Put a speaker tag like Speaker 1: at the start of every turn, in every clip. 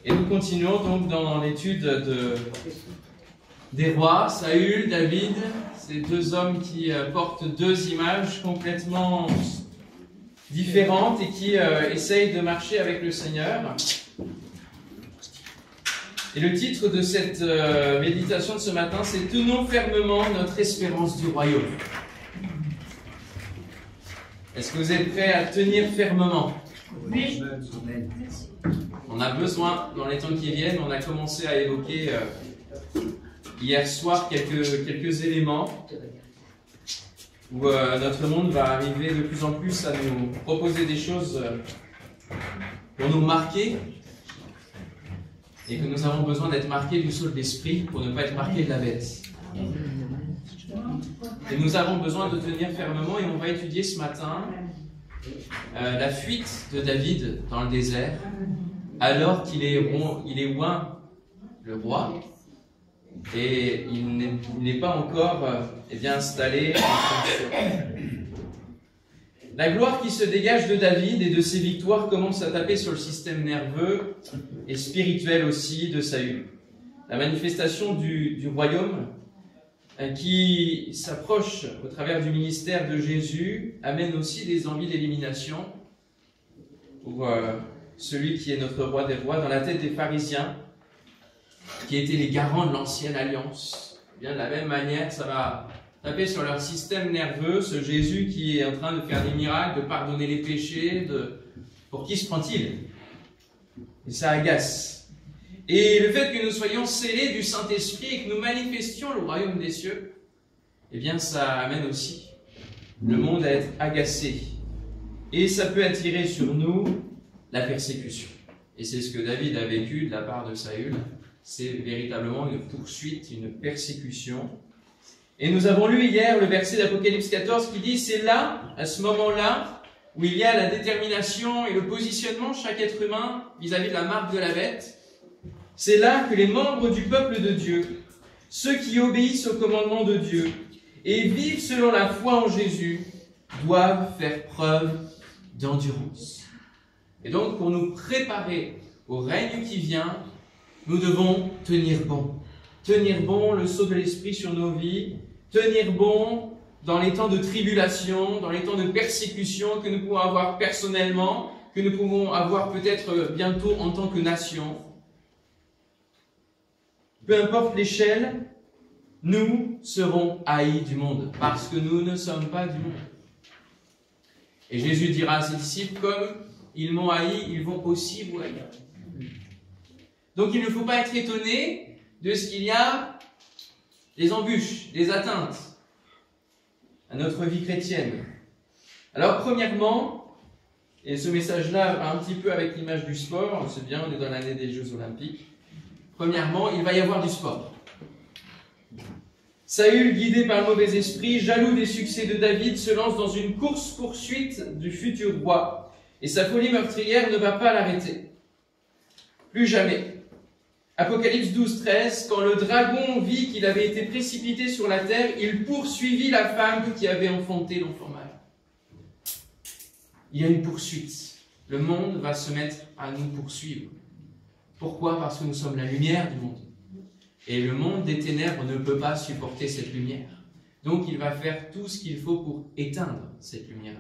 Speaker 1: Et nous continuons donc dans l'étude des rois, Saül, David, ces deux hommes qui portent deux images complètement différentes et qui essayent de marcher avec le Seigneur. Et le titre de cette méditation de ce matin, c'est « Tenons fermement notre espérance du royaume ». Est-ce que vous êtes prêts à tenir fermement?
Speaker 2: Oui.
Speaker 1: On a besoin, dans les temps qui viennent, on a commencé à évoquer hier soir quelques éléments où notre monde va arriver de plus en plus à nous proposer des choses pour nous marquer et que nous avons besoin d'être marqués du sceau de l'esprit pour ne pas être marqués de la bête. Et nous avons besoin de tenir fermement et on va étudier ce matin la fuite de David dans le désert alors qu'il est oint le roi et il n'est pas encore installé en fonction. La gloire qui se dégage de David et de ses victoires commence à taper sur le système nerveux et spirituel aussi de Saül. La manifestation du royaume qui s'approche au travers du ministère de Jésus amène aussi des envies d'élimination pour celui qui est notre roi des rois dans la tête des pharisiens qui étaient les garants de l'ancienne alliance. Eh bien, de la même manière, ça va taper sur leur système nerveux, ce Jésus qui est en train de faire des miracles, de pardonner les péchés, pour qui se prend-il? Et ça agace. Et le fait que nous soyons scellés du Saint-Esprit et que nous manifestions le royaume des cieux, eh bien ça amène aussi le monde à être agacé. Et ça peut attirer sur nous la persécution. Et c'est ce que David a vécu de la part de Saül. C'est véritablement une poursuite, une persécution. Et nous avons lu hier le verset d'Apocalypse 14 qui dit « C'est là, à ce moment-là, où il y a la détermination et le positionnement de chaque être humain vis-à-vis de la marque de la bête. C'est là que les membres du peuple de Dieu, ceux qui obéissent au commandement de Dieu et vivent selon la foi en Jésus, doivent faire preuve d'endurance. » Et donc, pour nous préparer au règne qui vient, nous devons tenir bon. Tenir bon le sceau de l'esprit sur nos vies, tenir bon dans les temps de tribulation, dans les temps de persécution que nous pouvons avoir personnellement, que nous pouvons avoir peut-être bientôt en tant que nation. Peu importe l'échelle, nous serons haïs du monde, parce que nous ne sommes pas du monde. Et Jésus dira à ses disciples, comme ils m'ont haï, ils vont aussi vous haïr. Donc il ne faut pas être étonné de ce qu'il y a des embûches, des atteintes à notre vie chrétienne. Alors premièrement, et ce message-là va un petit peu avec l'image du sport, c'est bien, on est dans l'année des Jeux Olympiques. Premièrement, il va y avoir du sport. Saül, guidé par le mauvais esprit, jaloux des succès de David, se lance dans une course-poursuite du futur roi. Et sa folie meurtrière ne va pas l'arrêter. Plus jamais. Apocalypse 12, 13, quand le dragon vit qu'il avait été précipité sur la terre, il poursuivit la femme qui avait enfanté l'enfant mâle. Il y a une poursuite. Le monde va se mettre à nous poursuivre. Pourquoi? Parce que nous sommes la lumière du monde. Et le monde des ténèbres ne peut pas supporter cette lumière. Donc il va faire tout ce qu'il faut pour éteindre cette lumière.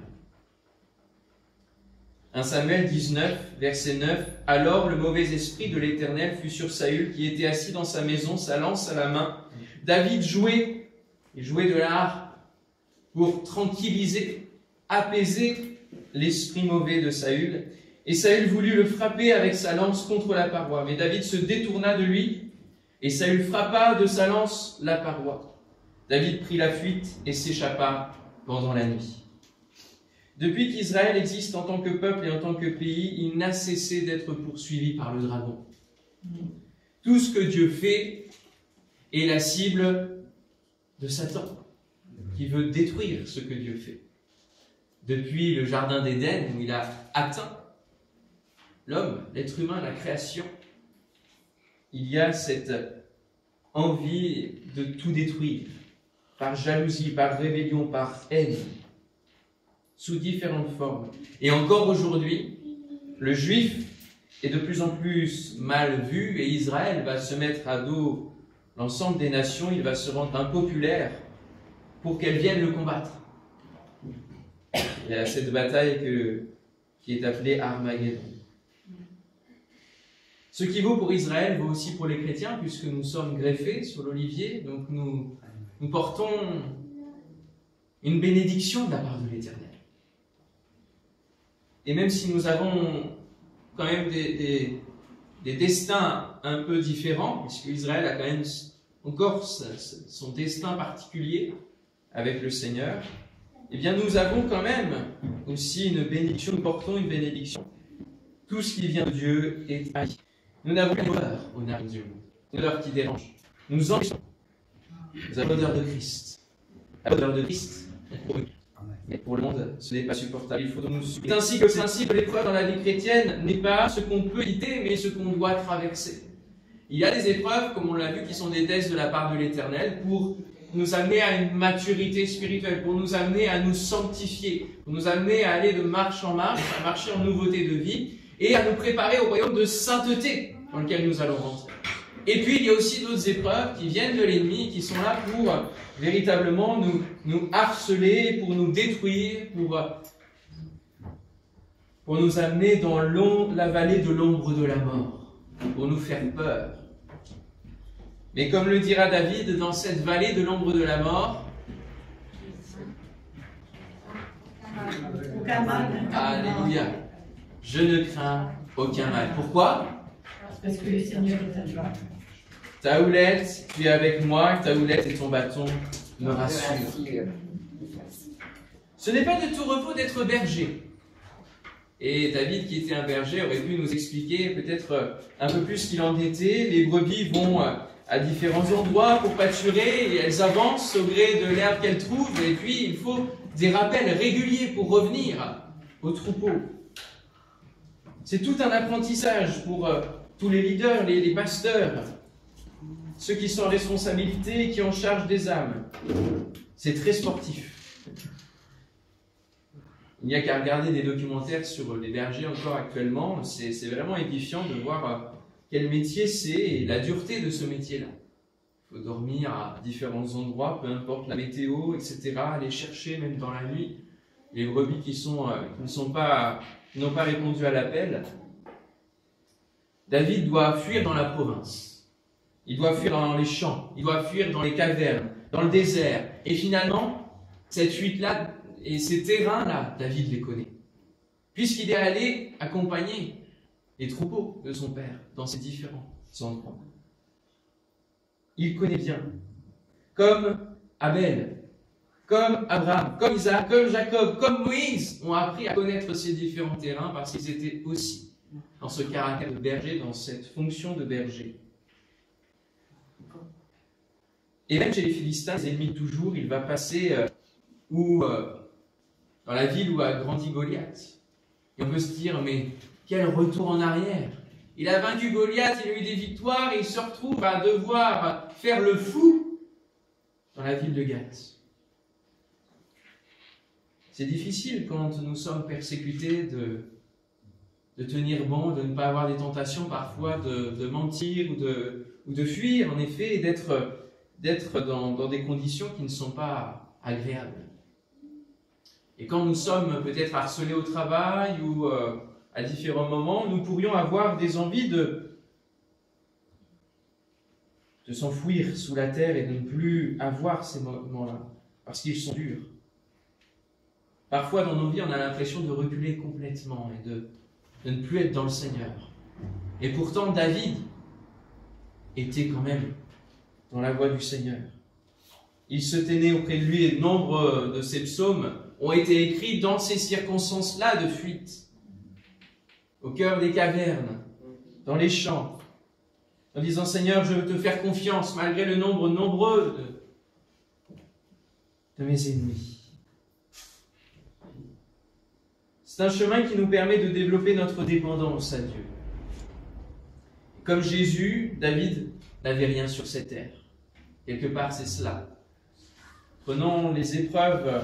Speaker 1: 1 Samuel 19, verset 9. « Alors le mauvais esprit de l'Éternel fut sur Saül, qui était assis dans sa maison, sa lance à la main. David jouait de la harpe pour tranquilliser, apaiser l'esprit mauvais de Saül. Et Saül voulut le frapper avec sa lance contre la paroi. Mais David se détourna de lui, et Saül frappa de sa lance la paroi. David prit la fuite et s'échappa pendant la nuit. » Depuis qu'Israël existe en tant que peuple et en tant que pays, il n'a cessé d'être poursuivi par le dragon. Tout ce que Dieu fait est la cible de Satan, qui veut détruire ce que Dieu fait. Depuis le jardin d'Éden, où il a atteint l'homme, l'être humain, la création, il y a cette envie de tout détruire, par jalousie, par rébellion, par haine, sous différentes formes. Et encore aujourd'hui, le juif est de plus en plus mal vu et Israël va se mettre à dos l'ensemble des nations, il va se rendre impopulaire pour qu'elles viennent le combattre. Il y a cette bataille qui est appelée Armageddon. Ce qui vaut pour Israël vaut aussi pour les chrétiens, puisque nous sommes greffés sur l'olivier, donc nous portons une bénédiction de la part de l'Éternel. Et même si nous avons quand même des destins un peu différents, puisque Israël a quand même encore son destin particulier avec le Seigneur, eh bien nous avons quand même aussi une bénédiction, nous portons une bénédiction. Tout ce qui vient de Dieu est haï. Nous n'avons pas d'odeur au nez de Dieu, une odeur qui dérange. Nous empêchons. Nous avons l'odeur de Christ. L'odeur de Christ, mais pour le monde, ce n'est pas supportable. Il faut donc nous supplier. C'est ainsi que le principe de l'épreuve dans la vie chrétienne n'est pas ce qu'on peut éviter, mais ce qu'on doit traverser. Il y a des épreuves, comme on l'a vu, qui sont des tests de la part de l'Éternel pour nous amener à une maturité spirituelle, pour nous amener à nous sanctifier, pour nous amener à aller de marche en marche, à marcher en nouveauté de vie et à nous préparer au royaume de sainteté dans lequel nous allons rentrer. Et puis, il y a aussi d'autres épreuves qui viennent de l'ennemi, qui sont là pour véritablement nous harceler, pour nous détruire, pour nous amener dans la vallée de l'ombre de la mort, pour nous faire peur. Mais comme le dira David, dans cette vallée de l'ombre de la mort, alléluia, je ne crains aucun mal. Pourquoi?
Speaker 2: Parce que le Seigneur est à toi.
Speaker 1: Ta houlette, tu es avec moi, ta houlette et ton bâton me rassurent. Ce n'est pas de tout repos d'être berger. Et David, qui était un berger, aurait pu nous expliquer peut-être un peu plus ce qu'il en était. Les brebis vont à différents endroits pour pâturer et elles avancent au gré de l'herbe qu'elles trouvent. Et puis, il faut des rappels réguliers pour revenir au troupeau. C'est tout un apprentissage pour tous les leaders, les pasteurs, ceux qui sont en responsabilité, qui ont charge des âmes. C'est très sportif. Il n'y a qu'à regarder des documentaires sur les bergers encore actuellement. C'est vraiment édifiant de voir quel métier c'est et la dureté de ce métier-là. Il faut dormir à différents endroits, peu importe la météo, etc. Aller chercher même dans la nuit les brebis qui n'ont pas répondu à l'appel. David doit fuir dans la province. Il doit fuir dans les champs. Il doit fuir dans les cavernes, dans le désert. Et finalement, cette fuite-là et ces terrains-là, David les connaît. Puisqu'il est allé accompagner les troupeaux de son père dans ces différents endroits. Il connaît bien. Comme Abel, comme Abraham, comme Isaac, comme Jacob, comme Moïse ont appris à connaître ces différents terrains parce qu'ils étaient aussi dans ce caractère de berger, dans cette fonction de berger. Et même chez les Philistins, les ennemis toujours, il va passer dans la ville où a grandi Goliath. Et on peut se dire, mais quel retour en arrière! Il a vaincu Goliath, il a eu des victoires, et il se retrouve à devoir faire le fou dans la ville de Gath. C'est difficile quand nous sommes persécutés de tenir bon, de ne pas avoir des tentations parfois de mentir ou de fuir, en effet, et d'être dans des conditions qui ne sont pas agréables. Et quand nous sommes peut-être harcelés au travail ou à différents moments, nous pourrions avoir des envies de s'enfouir sous la terre et de ne plus avoir ces moments-là, parce qu'ils sont durs. Parfois dans nos vies, on a l'impression de reculer complètement et de ne plus être dans le Seigneur. Et pourtant, David était quand même dans la voie du Seigneur. Il se tenait auprès de lui et nombre de ses psaumes ont été écrits dans ces circonstances-là de fuite, au cœur des cavernes, dans les champs, en disant « Seigneur, je veux te faire confiance malgré le nombre nombreux de mes ennemis. » C'est un chemin qui nous permet de développer notre dépendance à Dieu. Comme Jésus, David n'avait rien sur cette terre. Quelque part, c'est cela. Prenons les épreuves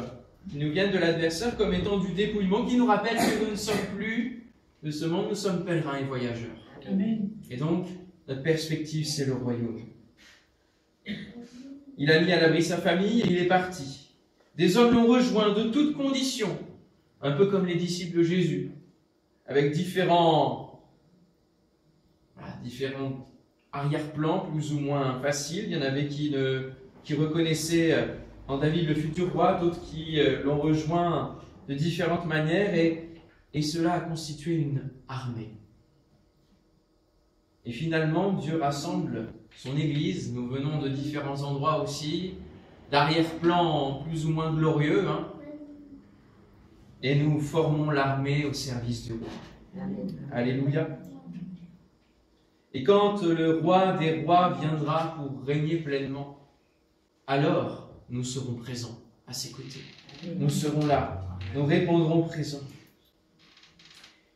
Speaker 1: qui nous viennent de l'adversaire comme étant du dépouillement qui nous rappelle que nous ne sommes plus de ce monde, nous sommes pèlerins et voyageurs.
Speaker 2: Amen.
Speaker 1: Et donc, notre perspective, c'est le royaume. Il a mis à l'abri sa famille et il est parti. Des hommes l'ont rejoint de toutes conditions, un peu comme les disciples de Jésus, avec différents arrière-plans plus ou moins faciles. Il y en avait qui reconnaissaient en David le futur roi, d'autres qui l'ont rejoint de différentes manières, et cela a constitué une armée. Et finalement, Dieu rassemble son Église. Nous venons de différents endroits aussi, d'arrière-plans plus ou moins glorieux, et nous formons l'armée au service du roi. Alléluia. Et quand le roi des rois viendra pour régner pleinement, alors nous serons présents à ses côtés. Nous serons là, nous répondrons présents.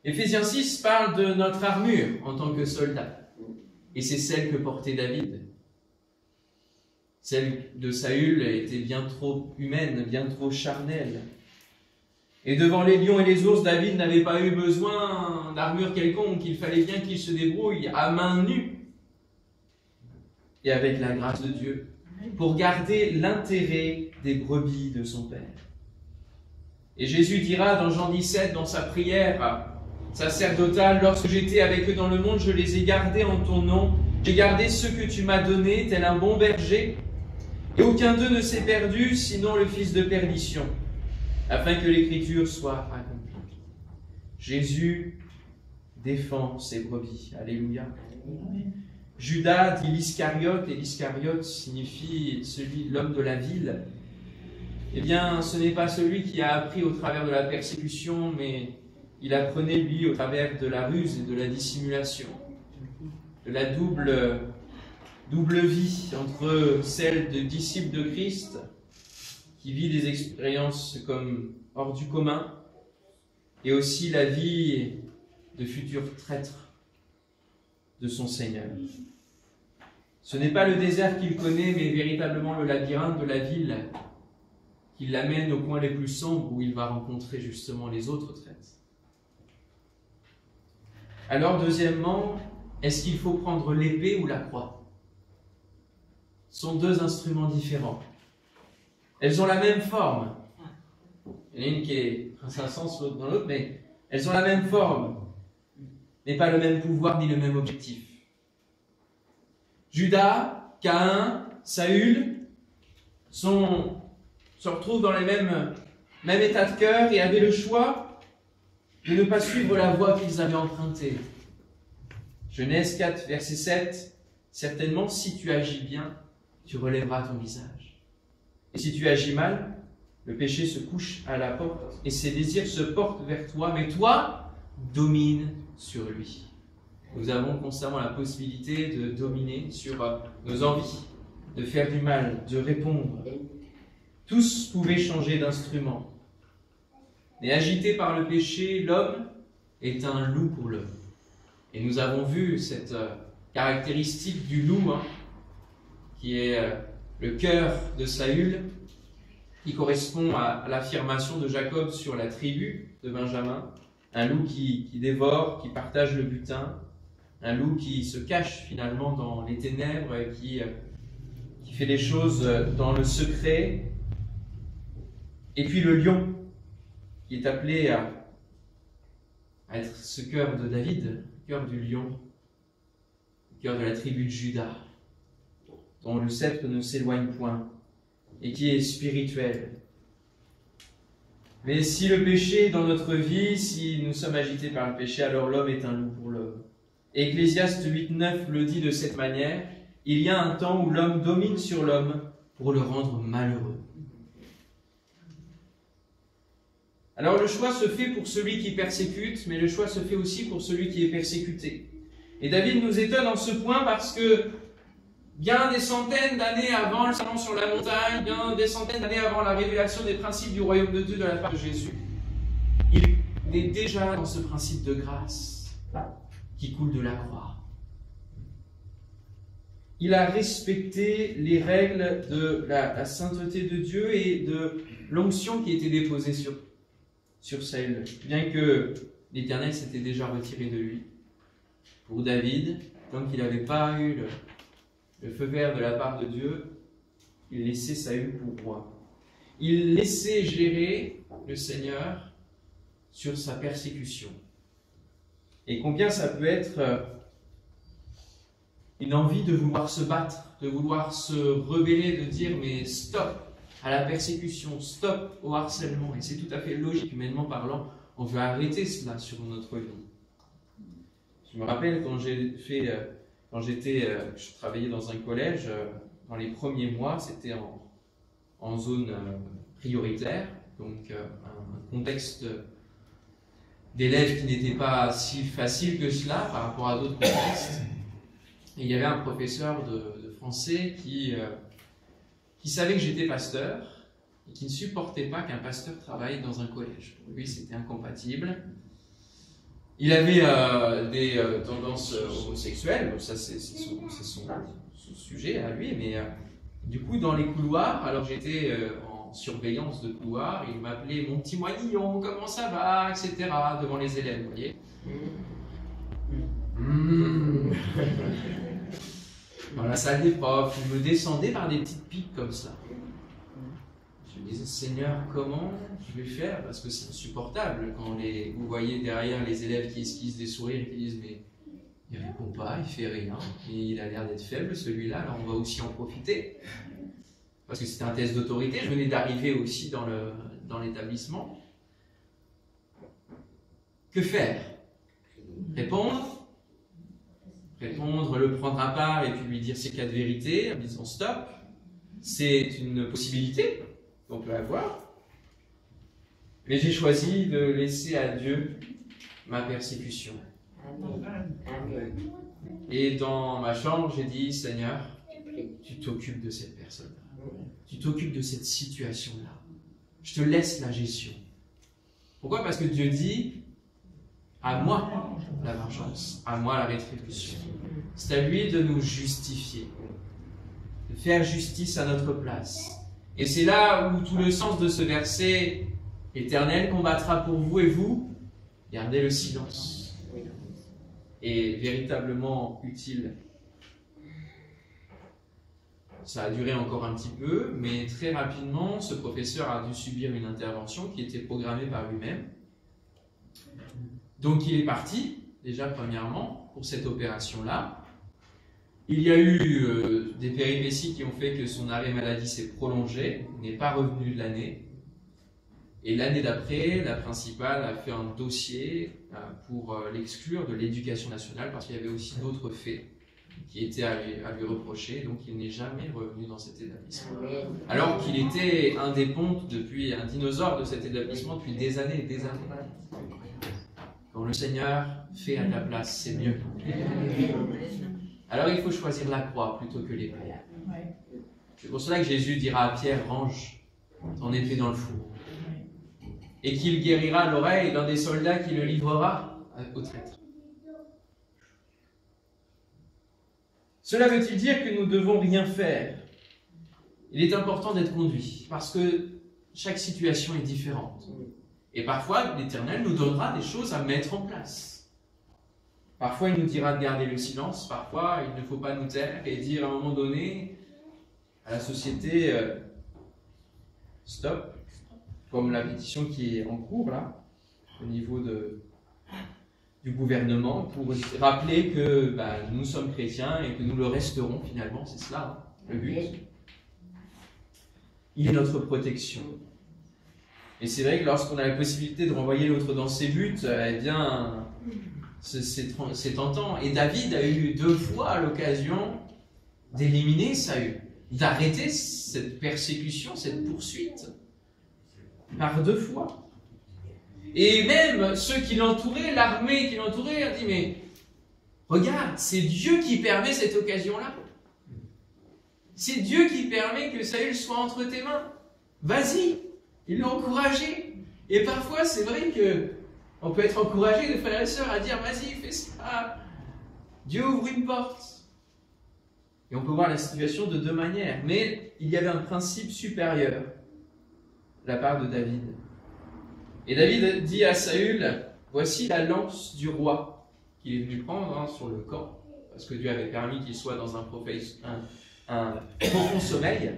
Speaker 1: Éphésiens 6 parle de notre armure en tant que soldat. Et c'est celle que portait David. Celle de Saül était bien trop humaine, bien trop charnelle. Et devant les lions et les ours, David n'avait pas eu besoin d'armure quelconque. Il fallait bien qu'il se débrouille à main nue et avec la grâce de Dieu pour garder l'intérêt des brebis de son Père. Et Jésus dira dans Jean 17, dans sa prière sacerdotale, « Lorsque j'étais avec eux dans le monde, je les ai gardés en ton nom. J'ai gardé ceux que tu m'as donnés, tel un bon berger. Et aucun d'eux ne s'est perdu, sinon le fils de perdition, afin que l'écriture soit accomplie. » Jésus défend ses brebis. Alléluia. Judas dit l'Iscariote, et l'Iscariote signifie l'homme de la ville. Eh bien, ce n'est pas celui qui a appris au travers de la persécution, mais il apprenait, lui, au travers de la ruse et de la dissimulation, de la double vie entre celle de disciple de Christ, qui vit des expériences comme hors du commun, et aussi la vie de futur traître de son Seigneur. Ce n'est pas le désert qu'il connaît, mais véritablement le labyrinthe de la ville qui l'amène aux coins les plus sombres où il va rencontrer justement les autres traîtres. Alors, deuxièmement, est-ce qu'il faut prendre l'épée ou la croix? Ce sont deux instruments différents. Elles ont la même forme. Il y en a une qui est dans un sens, l'autre dans l'autre, mais elles ont la même forme, mais pas le même pouvoir ni le même objectif. Judas, Caïn, Saül se retrouvent dans le même état de cœur et avaient le choix de ne pas suivre la voie qu'ils avaient empruntée. Genèse 4, verset 7, « Certainement, si tu agis bien, tu relèveras ton visage. Et si tu agis mal, le péché se couche à la porte et ses désirs se portent vers toi, mais toi, domine sur lui. » Nous avons constamment la possibilité de dominer sur nos envies, de faire du mal, de répondre. Tous pouvaient changer d'instrument. Mais agité par le péché, l'homme est un loup pour l'homme. Et nous avons vu cette caractéristique du loup, qui est le cœur de Saül, qui correspond à l'affirmation de Jacob sur la tribu de Benjamin. Un loup qui dévore, qui partage le butin. Un loup qui se cache finalement dans les ténèbres et qui fait des choses dans le secret. Et puis le lion, qui est appelé à être ce cœur de David, le cœur du lion, le cœur de la tribu de Juda, dont le sceptre ne s'éloigne point et qui est spirituel. Mais si le péché est dans notre vie, si nous sommes agités par le péché, alors l'homme est un loup pour l'homme. Ecclésiaste 8.9 le dit de cette manière, « Il y a un temps où l'homme domine sur l'homme pour le rendre malheureux. » Alors le choix se fait pour celui qui persécute, mais le choix se fait aussi pour celui qui est persécuté. Et David nous étonne en ce point parce que bien des centaines d'années avant le sermon sur la montagne, bien des centaines d'années avant la révélation des principes du royaume de Dieu de la part de Jésus, il est déjà dans ce principe de grâce qui coule de la croix. Il a respecté les règles de la sainteté de Dieu et de l'onction qui était déposée sur Saül. Bien que l'Éternel s'était déjà retiré de lui. Pour David, tant qu'il n'avait pas eu le feu vert de la part de Dieu, il laissait Saül pour roi. Il laissait gérer le Seigneur sur sa persécution. Et combien ça peut être une envie de vouloir se battre, de vouloir se rebeller, de dire mais stop à la persécution, stop au harcèlement. Et c'est tout à fait logique, humainement parlant, on veut arrêter cela sur notre vie. Je me rappelle quand je travaillais dans un collège, dans les premiers mois, c'était en zone prioritaire, donc un contexte d'élèves qui n'était pas si facile que cela par rapport à d'autres contextes. Et il y avait un professeur de français qui savait que j'étais pasteur et qui ne supportait pas qu'un pasteur travaille dans un collège. Pour lui, c'était incompatible. Il avait des tendances homosexuelles, bon, ça c'est son sujet à lui, mais du coup dans les couloirs, alors j'étais en surveillance de couloir, il m'appelait mon petit moignon, comment ça va, etc. devant les élèves, vous voyez. Dans la salle des profs, il me descendait par des petites piques comme ça. Je me disais, Seigneur, comment je vais faire? Parce que c'est insupportable quand vous voyez derrière les élèves qui esquissent des sourires et qui disent, mais il ne répond pas, il fait rien, et il a l'air d'être faible celui-là, alors on va aussi en profiter. Parce que c'était un test d'autorité, je venais d'arriver aussi dans l'établissement. Que faire? Répondre, le prendre à part et puis lui dire ses quatre vérités en disant stop, c'est une possibilité qu'on peut avoir. Mais j'ai choisi de laisser à Dieu ma persécution. Et dans ma chambre, j'ai dit, Seigneur, tu t'occupes de cette personne-là. Tu t'occupes de cette situation-là. Je te laisse la gestion. Pourquoi? Parce que Dieu dit, à moi la vengeance, à moi la rétribution. C'est à lui de nous justifier, de faire justice à notre place. Et c'est là où tout le sens de ce verset, l'Éternel combattra pour vous et vous, gardez le silence, est véritablement utile. Ça a duré encore un petit peu, mais très rapidement, ce professeur a dû subir une intervention qui était programmée par lui-même. Donc il est parti, déjà premièrement, pour cette opération-là. Il y a eu des péripéties qui ont fait que son arrêt maladie s'est prolongé, il n'est pas revenu de l'année. Et l'année d'après, la principale a fait un dossier pour l'exclure de l'éducation nationale parce qu'il y avait aussi d'autres faits qui étaient à lui reprocher, donc il n'est jamais revenu dans cet établissement. Alors qu'il était un des pontes depuis, un dinosaure de cet établissement depuis des années et des années. Quand le Seigneur fait à ta place, c'est mieux. Alors il faut choisir la croix plutôt que l'épée. C'est pour cela que Jésus dira à Pierre, range ton épée dans le four. Et qu'il guérira l'oreille d'un des soldats qui le livrera au traître. Cela veut-il dire que nous ne devons rien faire? Il est important d'être conduit, parce que chaque situation est différente. Et parfois, l'Éternel nous donnera des choses à mettre en place. Parfois, il nous dira de garder le silence, parfois, il ne faut pas nous taire et dire à un moment donné à la société stop, comme la pétition qui est en cours là, au niveau du gouvernement, pour rappeler que nous sommes chrétiens et que nous le resterons finalement, c'est cela le but. Il est notre protection. Et c'est vrai que lorsqu'on a la possibilité de renvoyer l'autre dans ses buts, eh bien, c'est tentant. Et David a eu 2 fois l'occasion d'éliminer Saül, d'arrêter cette persécution, cette poursuite, par 2 fois. Et même ceux qui l'entouraient, l'armée qui l'entourait, a dit, mais regarde, c'est Dieu qui permet cette occasion-là. C'est Dieu qui permet que Saül soit entre tes mains. Vas-y. Ils l'ont encouragé. Et parfois, c'est vrai qu'on peut être encouragé de frères et sœurs à dire, vas-y, fais ça. Dieu ouvre une porte. Et on peut voir la situation de 2 manières. Mais il y avait un principe supérieur de la part de David. Et David dit à Saül, voici la lance du roi qu'il est venu prendre sur le camp, parce que Dieu avait permis qu'il soit dans un profond sommeil.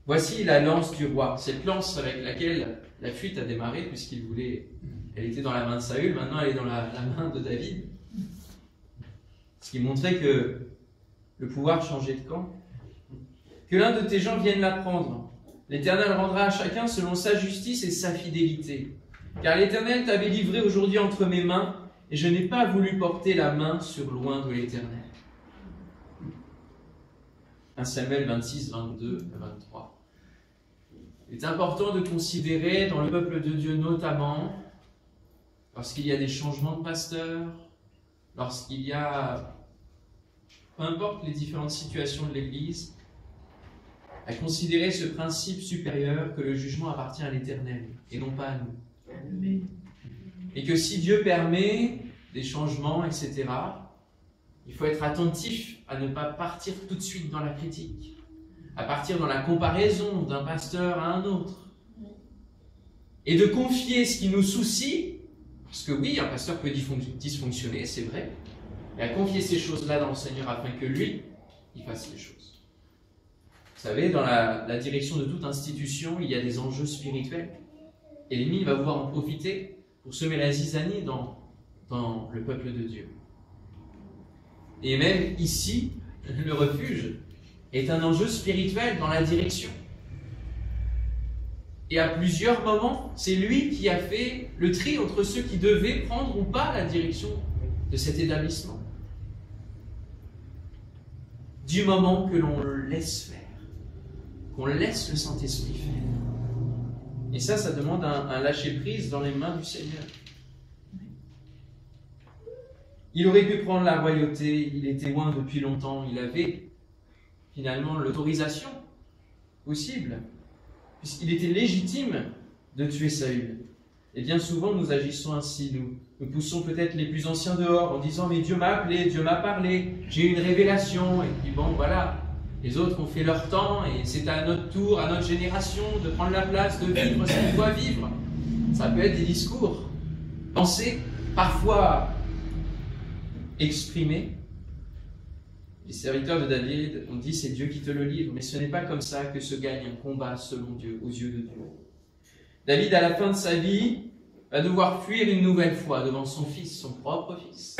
Speaker 1: Voici la lance du roi, cette lance avec laquelle la fuite a démarré, puisqu'il voulait, elle était dans la main de Saül, maintenant elle est dans la main de David. Ce qui montrait que le pouvoir changeait de camp. Que l'un de tes gens vienne la prendre. L'Éternel rendra à chacun selon sa justice et sa fidélité. Car l'Éternel t'avait livré aujourd'hui entre mes mains, et je n'ai pas voulu porter la main sur loin de l'Éternel. 1 Samuel 26, 22 à 23. Il est important de considérer dans le peuple de Dieu notamment, lorsqu'il y a des changements de pasteurs, lorsqu'il y a, peu importe les différentes situations de l'Église, à considérer ce principe supérieur que le jugement appartient à l'Éternel et non pas à nous. Et que si Dieu permet des changements, etc., il faut être attentif à ne pas partir tout de suite dans la critique, à partir dans la comparaison d'un pasteur à un autre, et de confier ce qui nous soucie, parce que oui, un pasteur peut dysfonctionner, c'est vrai, et à confier ces choses-là dans le Seigneur afin que lui, il fasse les choses. Vous savez, dans la direction de toute institution, il y a des enjeux spirituels. Et l'ennemi va vouloir en profiter pour semer la zizanie dans le peuple de Dieu. Et même ici, le refuge est un enjeu spirituel dans la direction. Et à plusieurs moments, c'est lui qui a fait le tri entre ceux qui devaient prendre ou pas la direction de cet établissement. Du moment que l'on le laisse faire, qu'on laisse le Saint-Esprit faire. Et ça demande un lâcher-prise dans les mains du Seigneur. Il aurait pu prendre la royauté, il était loin depuis longtemps, il avait finalement l'autorisation possible, puisqu'il était légitime de tuer Saül. Et bien souvent, nous agissons ainsi, nous poussons peut-être les plus anciens dehors en disant « mais Dieu m'a appelé, Dieu m'a parlé, j'ai eu une révélation » et puis bon, voilà. Les autres ont fait leur temps et c'est à notre tour, à notre génération, de prendre la place, de vivre ce qu'on doit vivre. Ça peut être des discours pensés, parfois exprimés. Les serviteurs de David ont dit c'est Dieu qui te le livre, mais ce n'est pas comme ça que se gagne un combat selon Dieu, aux yeux de Dieu. David, à la fin de sa vie, va devoir fuir une nouvelle fois devant son fils, son propre fils.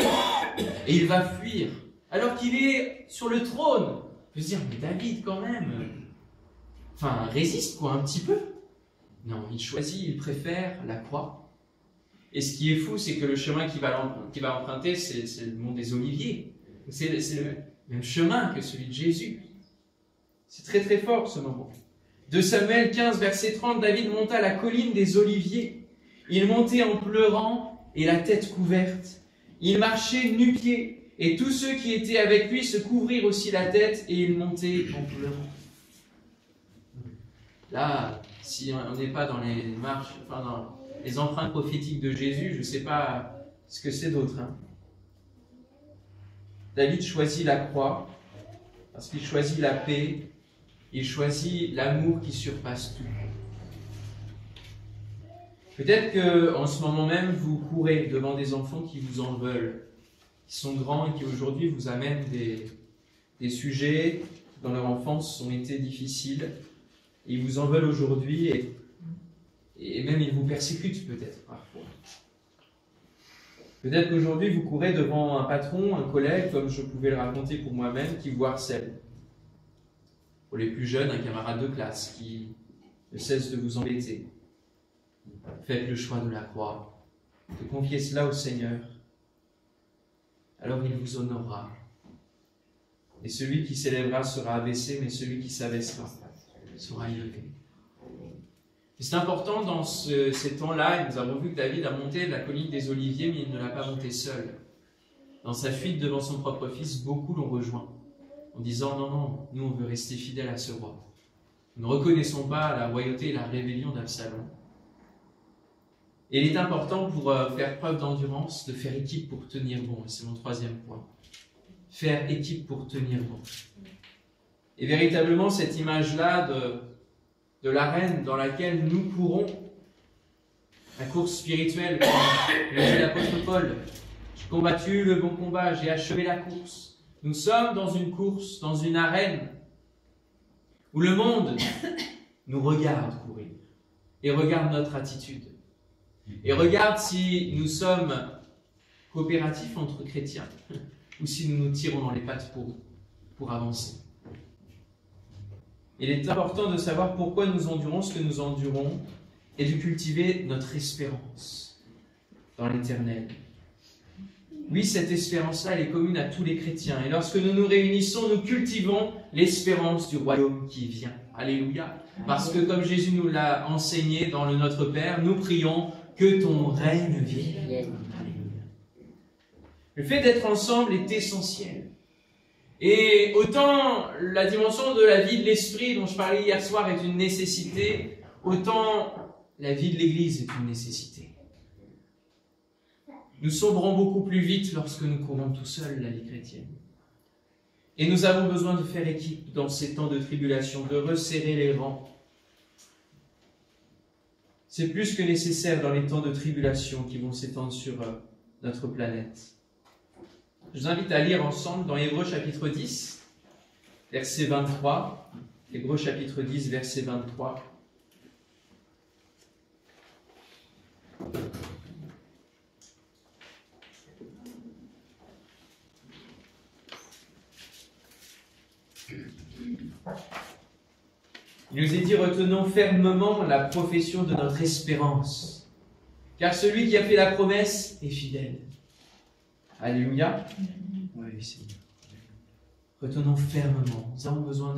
Speaker 1: Et il va fuir alors qu'il est sur le trône. Je veux dire, mais David, quand même, résiste, quoi, un petit peu. Non, il choisit, il préfère la croix. Et ce qui est fou, c'est que le chemin qu'il va emprunter, c'est le mont des Oliviers. C'est le même chemin que celui de Jésus. C'est très très fort, ce moment. 2 Samuel 15, verset 30, David monta la colline des Oliviers. Il montait en pleurant et la tête couverte. Il marchait nu-pieds. Et tous ceux qui étaient avec lui se couvrirent aussi la tête et ils montaient en pleurant. Là, si on n'est pas dans les marches, dans les empreintes prophétiques de Jésus, je ne sais pas ce que c'est d'autre. David choisit la croix parce qu'il choisit la paix, il choisit l'amour qui surpasse tout. Peut-être qu'en ce moment même, vous courez devant des enfants qui vous en veulent, qui sont grands et qui aujourd'hui vous amènent des sujets qui dans leur enfance ont été difficiles. Ils vous en veulent aujourd'hui et même ils vous persécutent peut-être parfois. Peut-être qu'aujourd'hui vous courez devant un patron, un collègue, comme je pouvais le raconter pour moi-même, qui vous harcèle. Pour les plus jeunes, un camarade de classe qui ne cesse de vous embêter. Faites le choix de la croix, de confier cela au Seigneur. Alors il vous honorera. Et celui qui s'élèvera sera abaissé, mais celui qui s'abaissera sera élevé. C'est important dans ces temps-là, et nous avons vu que David a monté la colline des Oliviers, mais il ne l'a pas monté seul. Dans sa fuite devant son propre fils, beaucoup l'ont rejoint, en disant « Non, non, nous on veut rester fidèles à ce roi. Nous ne reconnaissons pas la royauté et la rébellion d'Absalom. » Et il est important pour faire preuve d'endurance, de faire équipe pour tenir bon. Et c'est mon troisième point. Faire équipe pour tenir bon. Et véritablement, cette image-là de l'arène dans laquelle nous courons, La course spirituelle, comme le dit l'apôtre Paul. J'ai combattu le bon combat, j'ai achevé la course. Nous sommes dans une course, dans une arène, où le monde nous regarde courir, et regarde notre attitude, et regarde si nous sommes coopératifs entre chrétiens, ou si nous nous tirons dans les pattes pour avancer. Il est important de savoir pourquoi nous endurons ce que nous endurons, et de cultiver notre espérance dans l'éternel. Oui, cette espérance-là, elle est commune à tous les chrétiens. Et lorsque nous nous réunissons, nous cultivons l'espérance du royaume qui vient. Alléluia. Parce que comme Jésus nous l'a enseigné dans le Notre Père, nous prions que ton règne vienne. Alléluia. Le fait d'être ensemble est essentiel. Et autant la dimension de la vie de l'esprit dont je parlais hier soir est une nécessité, autant la vie de l'Église est une nécessité. Nous sombrons beaucoup plus vite lorsque nous courons tout seuls la vie chrétienne. Et nous avons besoin de faire équipe dans ces temps de tribulation, de resserrer les rangs. C'est plus que nécessaire dans les temps de tribulation qui vont s'étendre sur notre planète. Je vous invite à lire ensemble dans Hébreux chapitre 10, verset 23. Hébreux chapitre 10, verset 23. Il nous est dit, retenons fermement la profession de notre espérance, car celui qui a fait la promesse est fidèle. Alléluia. Oui, Seigneur. Retenons fermement. Nous avons besoin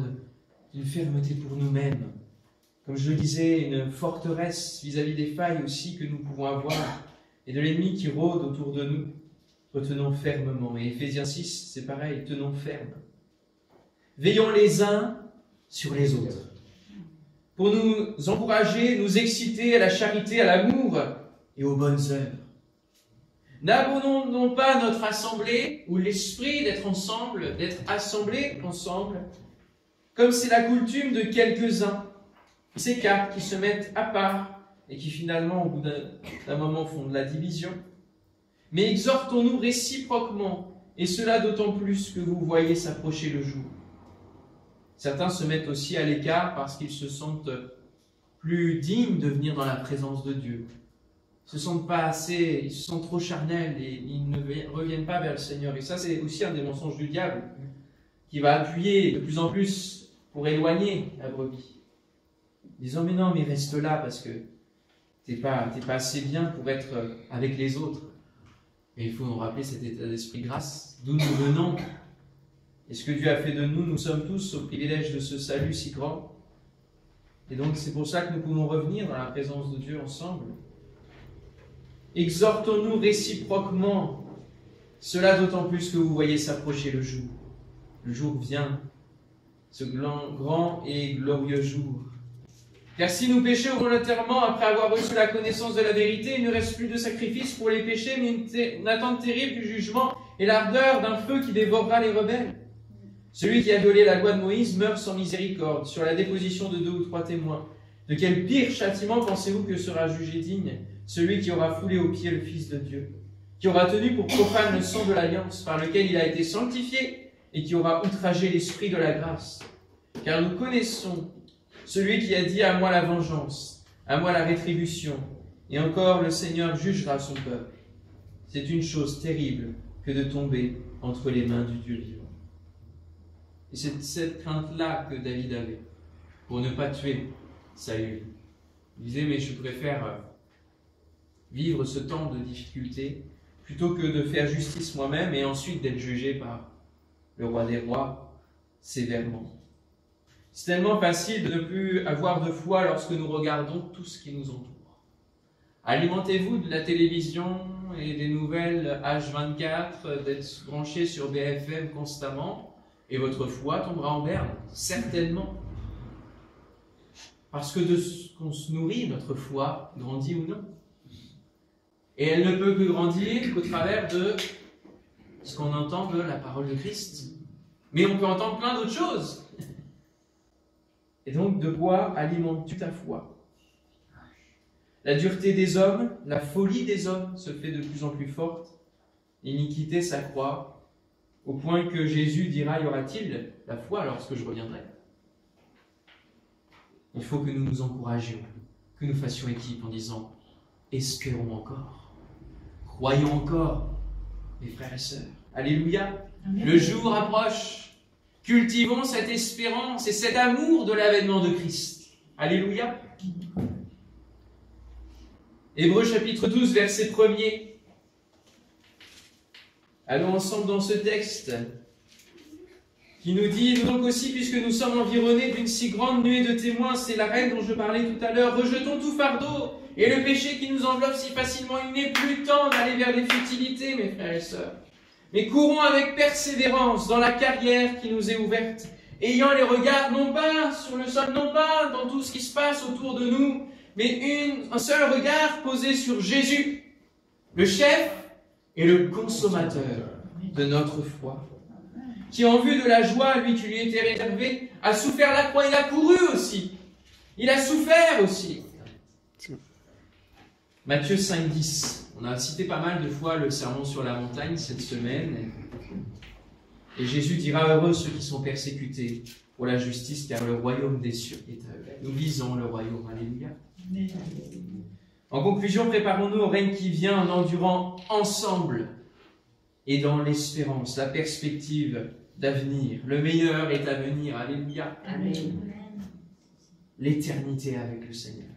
Speaker 1: d'une fermeté pour nous-mêmes. Comme je le disais, une forteresse vis-à-vis des failles aussi que nous pouvons avoir et de l'ennemi qui rôde autour de nous. Retenons fermement. Et Éphésiens 6, c'est pareil, tenons ferme. Veillons les uns sur les autres, pour nous encourager, nous exciter à la charité, à l'amour et aux bonnes œuvres. N'abandonnons pas notre assemblée ou l'esprit d'être ensemble, d'être assemblés ensemble, comme c'est la coutume de quelques-uns qui s'écartent, qui se mettent à part et qui finalement, au bout d'un moment, font de la division. Mais exhortons-nous réciproquement, et cela d'autant plus que vous voyez s'approcher le jour. Certains se mettent aussi à l'écart parce qu'ils se sentent plus dignes de venir dans la présence de Dieu. Ils se sentent pas assez, ils se sentent trop charnels et ils ne reviennent pas vers le Seigneur. Et ça, c'est aussi un des mensonges du diable qui va appuyer de plus en plus pour éloigner la brebis. Disant, mais non, mais reste là parce que t'es pas assez bien pour être avec les autres. Mais il faut nous rappeler cet état d'esprit grâce, d'où nous venons. Et ce que Dieu a fait de nous, nous sommes tous au privilège de ce salut si grand. Et donc c'est pour ça que nous pouvons revenir dans la présence de Dieu ensemble. Exhortons-nous réciproquement, cela d'autant plus que vous voyez s'approcher le jour. Le jour vient, ce grand et glorieux jour. Car si nous péchons volontairement après avoir reçu la connaissance de la vérité, il ne reste plus de sacrifice pour les péchés, mais une attente terrible du jugement et l'ardeur d'un feu qui dévorera les rebelles. Celui qui a violé la loi de Moïse meurt sans miséricorde, sur la déposition de 2 ou 3 témoins. De quel pire châtiment pensez-vous que sera jugé digne celui qui aura foulé aux pieds le Fils de Dieu, qui aura tenu pour profane le sang de l'alliance par lequel il a été sanctifié et qui aura outragé l'esprit de la grâce? Car nous connaissons celui qui a dit « À moi la vengeance, à moi la rétribution, et encore le Seigneur jugera son peuple. » C'est une chose terrible que de tomber entre les mains du Dieu vivant. Et c'est cette crainte-là que David avait, pour ne pas tuer Saül. Il disait, mais je préfère vivre ce temps de difficulté, plutôt que de faire justice moi-même et ensuite d'être jugé par le roi des rois sévèrement. C'est tellement facile de ne plus avoir de foi lorsque nous regardons tout ce qui nous entoure. Alimentez-vous de la télévision et des nouvelles H24, d'être branché sur BFM constamment, et votre foi tombera en berne, certainement. Parce que de ce qu'on se nourrit, notre foi grandit ou non. Et elle ne peut que grandir qu'au travers de ce qu'on entend de la parole de Christ. Mais on peut entendre plein d'autres choses. Et donc, de quoi alimentes-tu ta foi? La dureté des hommes, la folie des hommes se fait de plus en plus forte. L'iniquité s'accroît, au point que Jésus dira, y aura-t-il la foi lorsque je reviendrai? Il faut que nous nous encouragions, que nous fassions équipe en disant, espérons encore, croyons encore, mes frères et sœurs. Alléluia.
Speaker 2: Amen.
Speaker 1: Le jour approche. Cultivons cette espérance et cet amour de l'avènement de Christ. Alléluia. Hébreux chapitre 12, verset 1er. Allons ensemble dans ce texte qui nous dit, nous donc aussi, puisque nous sommes environnés d'une si grande nuée de témoins, c'est la reine dont je parlais tout à l'heure, rejetons tout fardeau et le péché qui nous enveloppe si facilement. Il n'est plus temps d'aller vers les futilités, mes frères et sœurs. Mais courons avec persévérance dans la carrière qui nous est ouverte, ayant les regards non pas sur le sol, non pas dans tout ce qui se passe autour de nous, mais un seul regard posé sur Jésus, le chef et le consommateur de notre foi, qui en vue de la joie, lui qui lui était réservée, a souffert la croix. Il a couru aussi. Il a souffert aussi. Matthieu 5, 10. On a cité pas mal de fois le sermon sur la montagne cette semaine. Et Jésus dira, heureux ceux qui sont persécutés pour la justice, car le royaume des cieux est à eux. Nous visons le royaume. Alléluia. En conclusion, préparons-nous au règne qui vient en endurant ensemble et dans l'espérance, la perspective d'avenir. Le meilleur est à venir. Alléluia.
Speaker 2: Amen.
Speaker 1: L'éternité avec le Seigneur.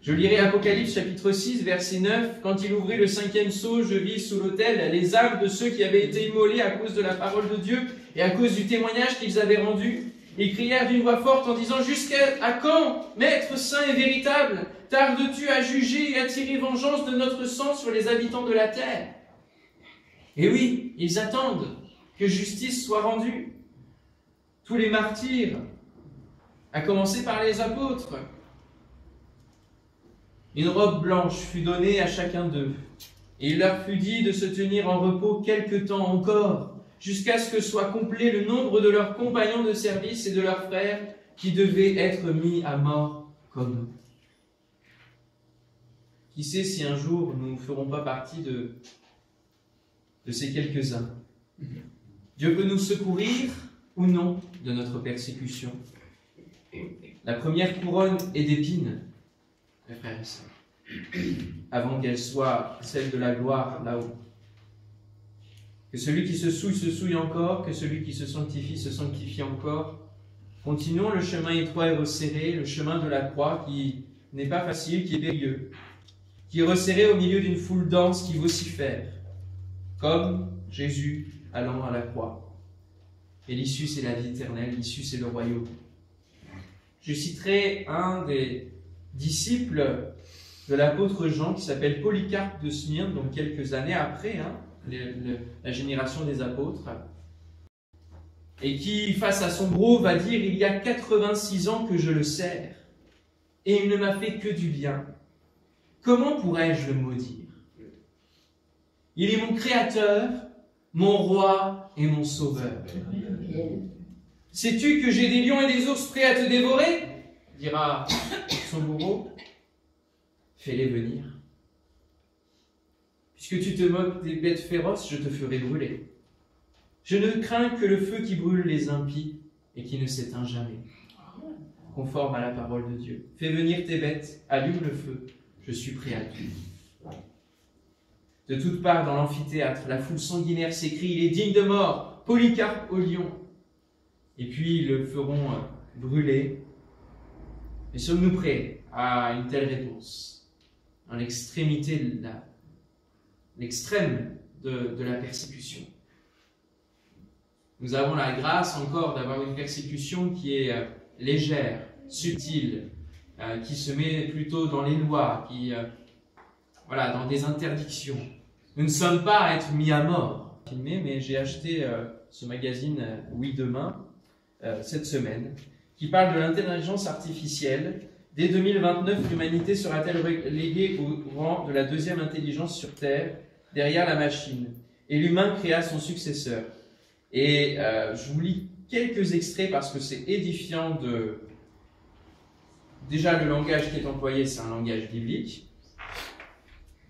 Speaker 1: Je lirai Apocalypse chapitre 6, verset 9. Quand il ouvrit le 5e sceau, je vis sous l'autel les âmes de ceux qui avaient été immolés à cause de la parole de Dieu et à cause du témoignage qu'ils avaient rendu. Ils crièrent d'une voix forte en disant, jusqu'à quand, Maître saint et véritable, tardes-tu à juger et à tirer vengeance de notre sang sur les habitants de la terre? Et oui, ils attendent que justice soit rendue. Tous les martyrs, à commencer par les apôtres, une robe blanche fut donnée à chacun d'eux, et il leur fut dit de se tenir en repos quelque temps encore, jusqu'à ce que soit complet le nombre de leurs compagnons de service et de leurs frères qui devaient être mis à mort comme eux. Qui sait si un jour nous ne ferons pas partie de ces quelques-uns. Dieu peut nous secourir ou non de notre persécution. La première couronne est d'épines, mes frères et sœurs, avant qu'elle soit celle de la gloire là-haut. Que celui qui se souille encore, que celui qui se sanctifie encore. Continuons le chemin étroit et resserré, le chemin de la croix qui n'est pas facile, qui est périlleux, qui est resserré au milieu d'une foule dense qui vocifère, comme Jésus allant à la croix. Et l'issue, c'est la vie éternelle, l'issue, c'est le royaume. Je citerai un des disciples de l'apôtre Jean qui s'appelle Polycarpe de Smyrne, donc quelques années après la génération des apôtres, et qui, face à son bourreau, va dire « Il y a 86 ans que je le sers, et il ne m'a fait que du bien. Comment pourrais-je le maudire? Il est mon créateur, mon roi et mon sauveur. Sais-tu que j'ai des lions et des ours prêts à te dévorer? Dira son bourreau. Fais-les venir. Puisque tu te moques des bêtes féroces, je te ferai brûler. Je ne crains que le feu qui brûle les impies et qui ne s'éteint jamais. Conforme à la parole de Dieu. Fais venir tes bêtes, allume le feu, je suis prêt à tout. De toutes parts dans l'amphithéâtre, la foule sanguinaire s'écrie, il est digne de mort, Polycarpe au lion. Et puis ils le feront brûler. Mais sommes-nous prêts à une telle réponse? Dans l'extrémité, l'extrême de la persécution. Nous avons la grâce encore d'avoir une persécution qui est légère, subtile, qui se met plutôt dans les lois, dans des interdictions. Nous ne sommes pas à être mis à mort. Mais j'ai acheté ce magazine Oui Demain cette semaine, qui parle de l'intelligence artificielle. Dès 2029, l'humanité sera-t-elle reléguée au rang de la deuxième intelligence sur Terre, derrière la machine, et l'humain créa son successeur. Et je vous lis quelques extraits parce que c'est édifiant de... Déjà, le langage qui est employé, c'est un langage biblique.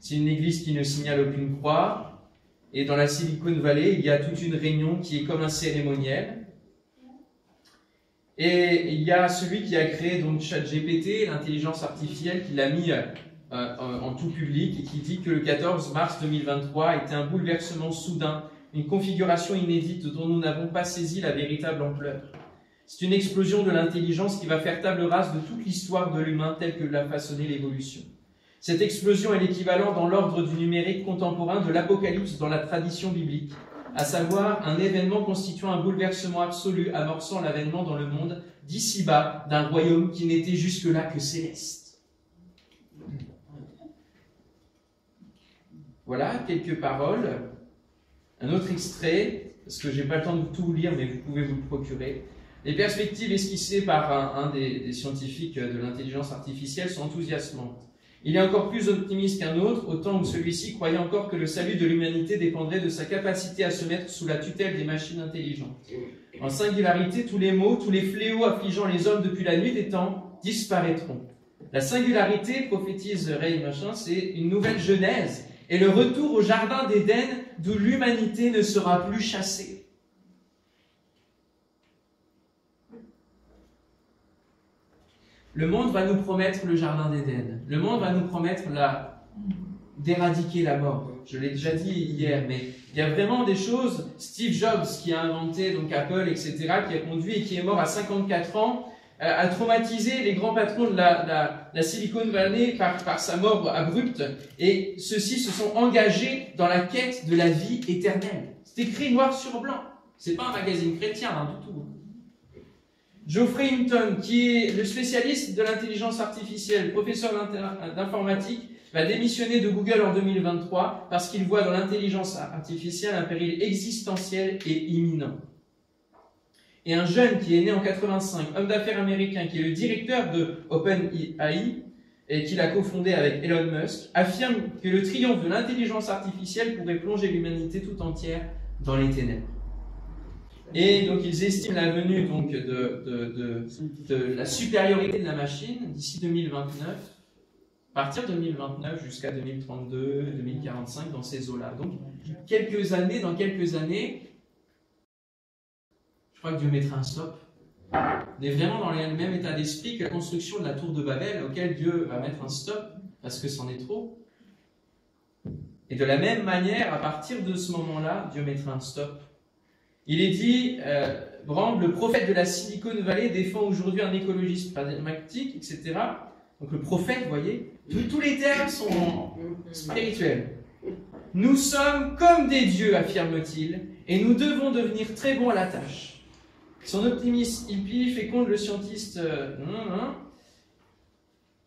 Speaker 1: C'est une église qui ne signale aucune croix. Et dans la Silicon Valley, il y a toute une réunion qui est comme un cérémoniel. Et il y a celui qui a créé donc ChatGPT, l'intelligence artificielle, qui l'a mis en tout public et qui dit que le 14 mars 2023 était un bouleversement soudain, une configuration inédite dont nous n'avons pas saisi la véritable ampleur. C'est une explosion de l'intelligence qui va faire table rase de toute l'histoire de l'humain telle que l'a façonné l'évolution. Cette explosion est l'équivalent dans l'ordre du numérique contemporain de l'Apocalypse dans la tradition biblique, à savoir un événement constituant un bouleversement absolu amorçant l'avènement dans le monde d'ici-bas d'un royaume qui n'était jusque-là que céleste. Voilà quelques paroles. Un autre extrait, parce que je n'ai pas le temps de tout vous lire, mais vous pouvez vous le procurer. Les perspectives esquissées par un des scientifiques de l'intelligence artificielle sont enthousiasmantes. Il est encore plus optimiste qu'un autre, autant que celui-ci croyait encore que le salut de l'humanité dépendrait de sa capacité à se mettre sous la tutelle des machines intelligentes. En singularité, tous les maux, tous les fléaux affligeant les hommes depuis la nuit des temps disparaîtront. La singularité, prophétise Ray Machin, c'est une nouvelle genèse et le retour au jardin d'Éden d'où l'humanité ne sera plus chassée. Le monde va nous promettre le jardin d'Éden. Le monde va nous promettre d'éradiquer la mort. Je l'ai déjà dit hier, mais il y a vraiment des choses. Steve Jobs, qui a inventé donc Apple, etc., qui a conduit et qui est mort à 54 ans, a traumatisé les grands patrons de la Silicon Valley par sa mort abrupte. Et ceux-ci se sont engagés dans la quête de la vie éternelle. C'est écrit noir sur blanc. C'est pas un magazine chrétien, du tout. Geoffrey Hinton, qui est le spécialiste de l'intelligence artificielle, professeur d'informatique, va démissionner de Google en 2023 parce qu'il voit dans l'intelligence artificielle un péril existentiel et imminent. Et un jeune qui est né en 85, homme d'affaires américain, qui est le directeur de OpenAI et qui l'a cofondé avec Elon Musk, affirme que le triomphe de l'intelligence artificielle pourrait plonger l'humanité tout entière dans les ténèbres. Et donc ils estiment la venue donc, de la supériorité de la machine d'ici 2029, à partir de 2029 jusqu'à 2032, 2045, dans ces eaux-là. Donc dans quelques années, je crois que Dieu mettra un stop. On est vraiment dans le même état d'esprit que la construction de la tour de Babel, auquel Dieu va mettre un stop, parce que c'en est trop. Et de la même manière, à partir de ce moment-là, Dieu mettra un stop. Il est dit, Brand, le prophète de la Silicon Valley, défend aujourd'hui un écologiste pragmatique, etc. Donc le prophète, vous voyez, tous les termes sont spirituels. Nous sommes comme des dieux, affirme-t-il, et nous devons devenir très bons à la tâche. Son optimisme hippie féconde le scientiste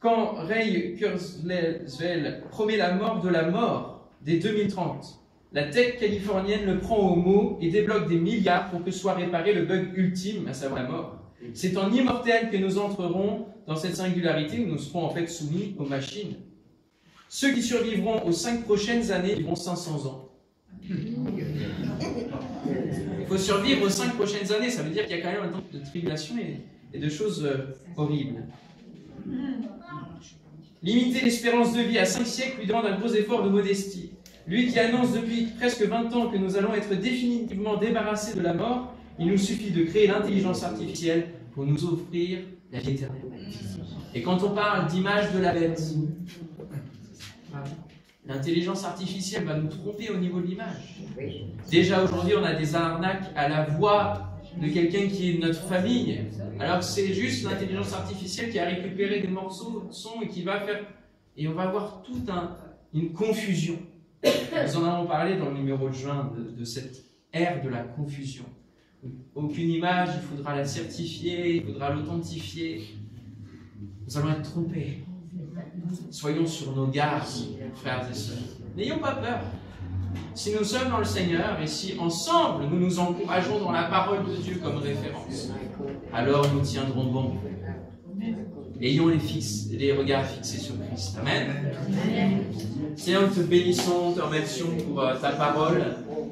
Speaker 1: quand Ray Kurzweil promet la mort de la mort dès 2030. La tech californienne le prend au mot et débloque des milliards pour que soit réparé le bug ultime, à savoir la mort. C'est en immortel que nous entrerons dans cette singularité où nous serons en fait soumis aux machines. Ceux qui survivront aux 5 prochaines années vivront 500 ans. Il faut survivre aux 5 prochaines années, ça veut dire qu'il y a quand même un temps de tribulation et de choses horribles. Limiter l'espérance de vie à 5 siècles lui demande un gros effort de modestie. Lui qui annonce depuis presque 20 ans que nous allons être définitivement débarrassés de la mort, il nous suffit de créer l'intelligence artificielle pour nous offrir la vie éternelle. Et quand on parle d'image de la bête, l'intelligence artificielle va nous tromper au niveau de l'image. Déjà aujourd'hui, on a des arnaques à la voix de quelqu'un qui est de notre famille, alors que c'est juste l'intelligence artificielle qui a récupéré des morceaux de son et qui va faire... Et on va avoir toute une confusion. Nous en avons parlé dans le numéro de juin de cette ère de la confusion. Aucune image, il faudra la certifier, il faudra l'authentifier. Nous allons être trompés. Soyons sur nos gardes, frères et sœurs. N'ayons pas peur. Si nous sommes dans le Seigneur et si ensemble nous nous encourageons dans la parole de Dieu comme référence, alors nous tiendrons bon. Ayons les regards fixés sur Christ. Amen. Seigneur, nous te bénissons, te remercions pour ta parole,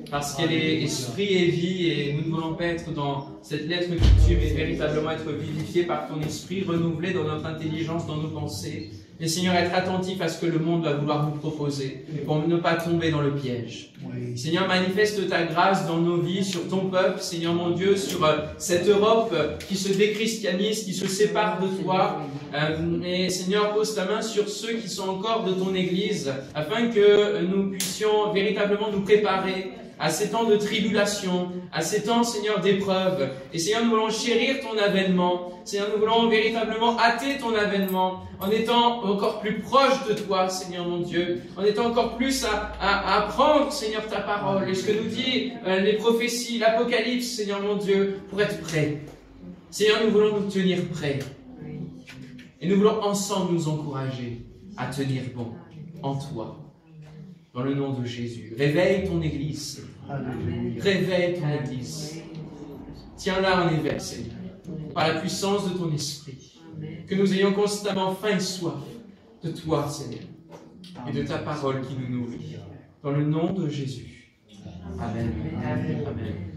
Speaker 1: parce qu'elle est esprit et vie, et nous ne voulons pas être dans cette lettre que tu mais véritablement être vivifiés par ton esprit, renouvelés dans notre intelligence, dans nos pensées, Mais Seigneur, être attentif à ce que le monde va vouloir nous proposer, pour ne pas tomber dans le piège. Seigneur, manifeste ta grâce dans nos vies, sur ton peuple, Seigneur mon Dieu, sur cette Europe qui se déchristianise, qui se sépare de toi. Et Seigneur, pose ta main sur ceux qui sont encore de ton Église, afin que nous puissions véritablement nous préparer à ces temps de tribulation, à ces temps, Seigneur, d'épreuve. Et Seigneur, nous voulons chérir ton avènement. Seigneur, nous voulons véritablement hâter ton avènement, en étant encore plus proche de toi, Seigneur mon Dieu, en étant encore plus à apprendre, Seigneur, ta parole, et ce que nous dit les prophéties, l'Apocalypse, Seigneur mon Dieu, pour être prêts. Seigneur, nous voulons nous tenir prêts. Et nous voulons ensemble nous encourager à tenir bon en toi. Dans le nom de Jésus. Réveille ton Église. Réveille ton Église. Tiens-la en éveil, Seigneur, par la puissance de ton esprit. Que nous ayons constamment faim et soif de toi, Seigneur, et de ta parole qui nous nourrit. Dans le nom de Jésus. Amen. Amen.